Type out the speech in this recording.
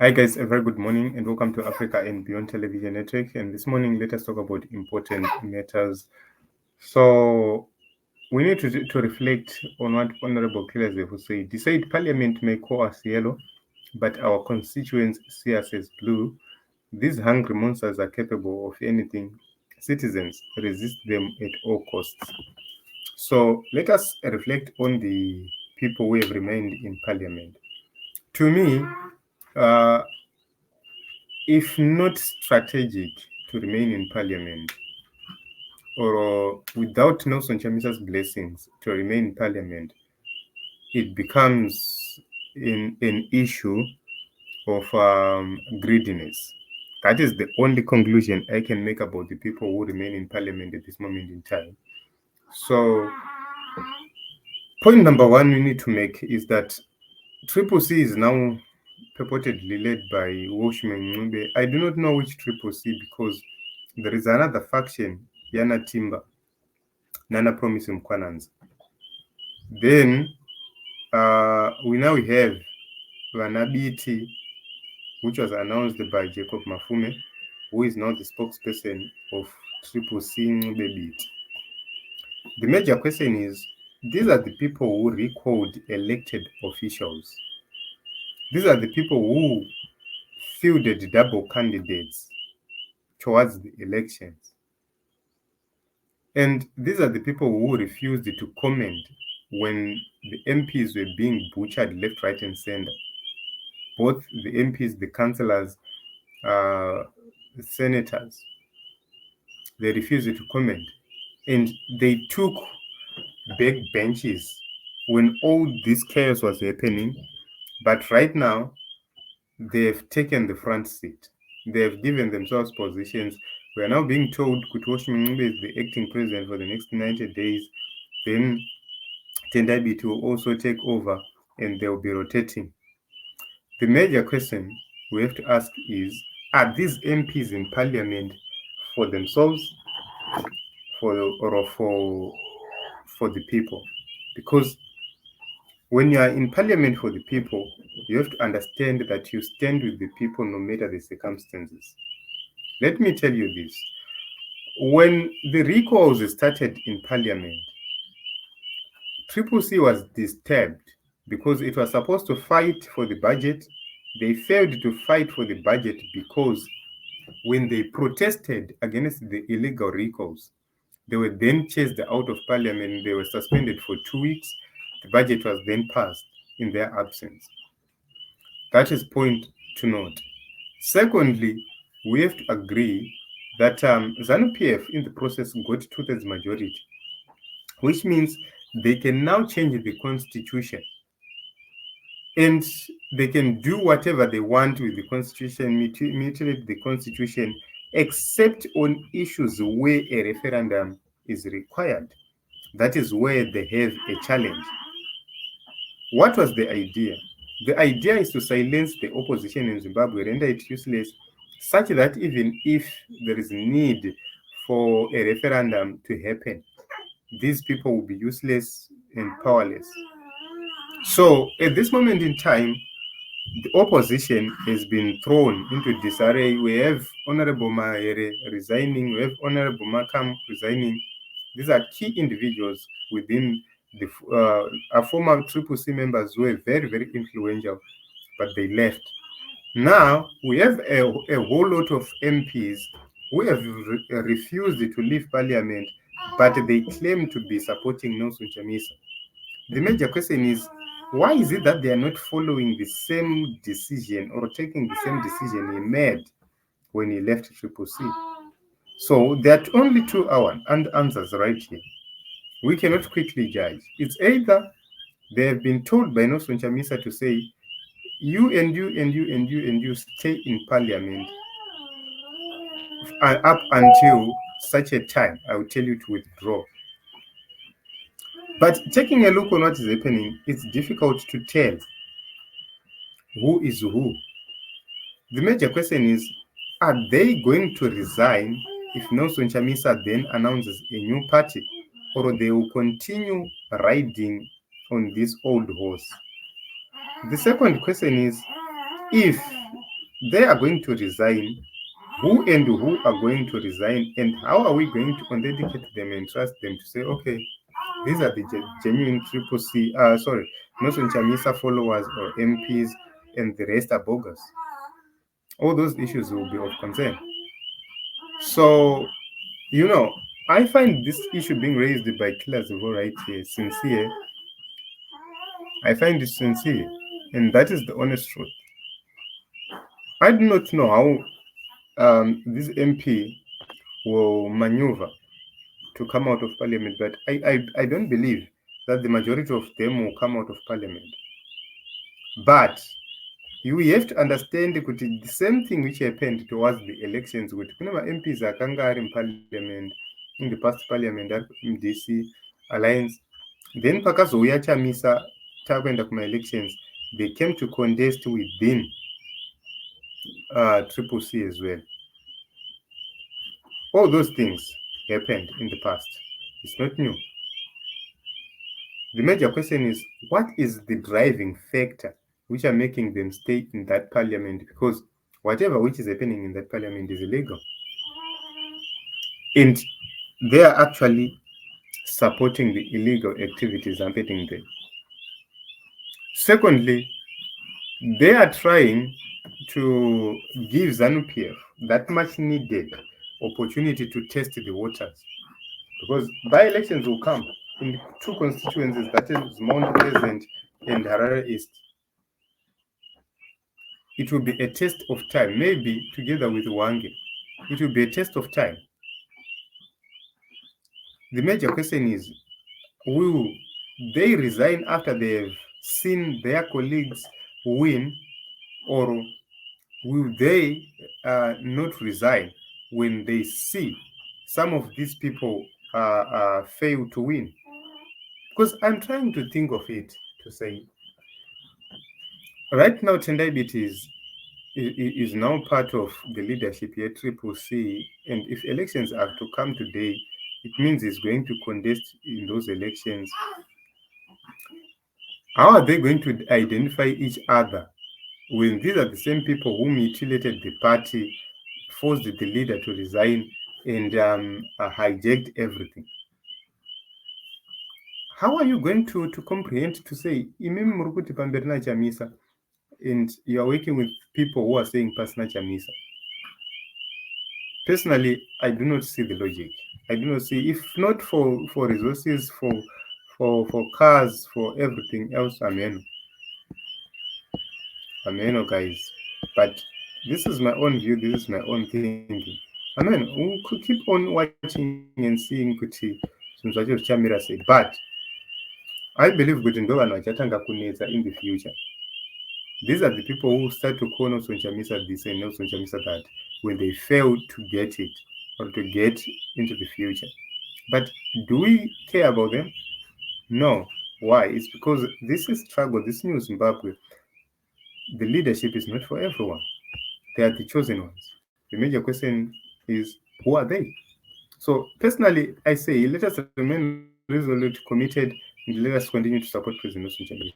Hi guys, a very good morning and welcome to Africa and Beyond Television Network. And this morning, let us talk about important matters. So we need to reflect on what Honorable Zivhu said. He said Parliament may call us yellow, but our constituents see us as blue. These hungry monsters are capable of anything. Citizens resist them at all costs. So let us reflect on the people who have remained in Parliament. To me, uh, if not strategic to remain in parliament or without Nelson Chamisa's blessings to remain in parliament, it becomes an issue of greediness. That is the only conclusion I can make about the people who remain in parliament at this moment in time. So, point number one we need to make is that Triple C is now purportedly led by Washman Ngube. I do not know which Triple C because there is another faction, Yana Timber, Nana Promise Mkwananza. Then we now have Vanabiti, which was announced by Jacob Mafume, who is now the spokesperson of Triple C Ngube. The major question is, these are the people who recalled elected officials. These are the people who fielded double candidates towards the elections. And these are the people who refused to comment when the MPs were being butchered left, right, and center. Both the MPs, the councillors, the senators, they refused to comment. And they took back benches when all this chaos was happening. But right now, they have taken the front seat. They have given themselves positions. We are now being told Kutoshi Mngube is the acting president for the next 90 days. Then Tendai will also take over and they'll be rotating. The major question we have to ask is, are these MPs in parliament for themselves for the people? Because when you are in parliament for the people, you have to understand that you stand with the people no matter the circumstances. Let me tell you this. When the recalls started in parliament, Triple C was disturbed because it was supposed to fight for the budget. They failed to fight for the budget because when they protested against the illegal recalls, they were then chased out of parliament. They were suspended for 2 weeks. The budget was then passed in their absence. That is point to note. Secondly, we have to agree that ZANU-PF in the process got two-thirds majority, which means they can now change the constitution and they can do whatever they want with the constitution, mutilate the constitution, except on issues where a referendum is required. That is where they have a challenge. What was the idea? The idea is to silence the opposition in Zimbabwe, render it useless, such that even if there is need for a referendum to happen, these people will be useless and powerless. So at this moment in time, the opposition has been thrown into disarray. We have Honorable Mahere resigning, we have Honorable Makam resigning. These are key individuals within the former Triple C members who were very, very influential, but they left. Now we have a whole lot of MPs who have refused to leave parliament, but they claim to be supporting Nelson Chamisa. The major question is, why is it that they are not following the same decision or taking the same decision he made when he left Triple C? So there are only two answers right here. We cannot quickly judge. It's either they have been told by Nelson Chamisa to say, you and you and you and you and you stay in parliament up until such a time I will tell you to withdraw. But taking a look on what is happening, it's difficult to tell who is who. The major question is, are they going to resign if Nelson Chamisa then announces a new party, or they will continue riding on this old horse? The second question is, if they are going to resign, who and who are going to resign, and how are we going to authenticate them and trust them to say, okay, these are the genuine triple C, sorry, Nelson Chamisa followers or MPs, and the rest are bogus. All those issues will be of concern. So, I find this issue being raised by Killer Zivhu right here sincere. I find it sincere, and that is the honest truth. I do not know how this MP will maneuver to come out of parliament, but I don't believe that the majority of them will come out of parliament. But you have to understand the same thing which happened towards the elections with MPs akanga ari in parliament, in the past parliament ari DC alliance, then pakazouya chamisa takuenda kuma-elections, they came to contest within triple C as well. All those things happened in the past. It's not new. The major question is, what is the driving factor which are making them stay in that parliament? Because whatever which is happening in that parliament is illegal. And they are actually supporting the illegal activities happening there. Secondly, they are trying to give ZANU-PF that much needed opportunity to test the waters. Because by-elections will come in two constituencies, that is Mount Pleasant and Harare East. It will be a test of time, maybe together with Wange. It will be a test of time. The major question is, will they resign after they have seen their colleagues win, or will they not resign when they see some of these people fail to win? Because I'm trying to think of it to say, right now Tendai Biti is now part of the leadership here, Triple C, and if elections are to come today, it means he's going to contest in those elections. How are they going to identify each other when these are the same people who mutilated the party, forced the leader to resign, and hijacked everything? How are you going to comprehend to say, Imim Murukuti Pamberna Chamisa, and you are working with people who are saying Pasna Chamisa? Personally, I do not see the logic. I do not see, if not for resources, for cars, for everything else, amen, guys. But this is my own view. This is my own thinking. Amen. We could keep on watching and seeing kuti zvinhu zvamira sei. But I believe kuti ndo vanhu vachatanga kunetsa in the future. These are the people who start to call Nelson Chamisa this and Nelson Chamisa that when they fail to get it or to get into the future. But do we care about them? No. Why? It's because this is struggle, this new Zimbabwe. The leadership is not for everyone. They are the chosen ones. The major question is, who are they? So personally, I say, let us remain resolute, committed, and let us continue to support President Nelson Chamisa.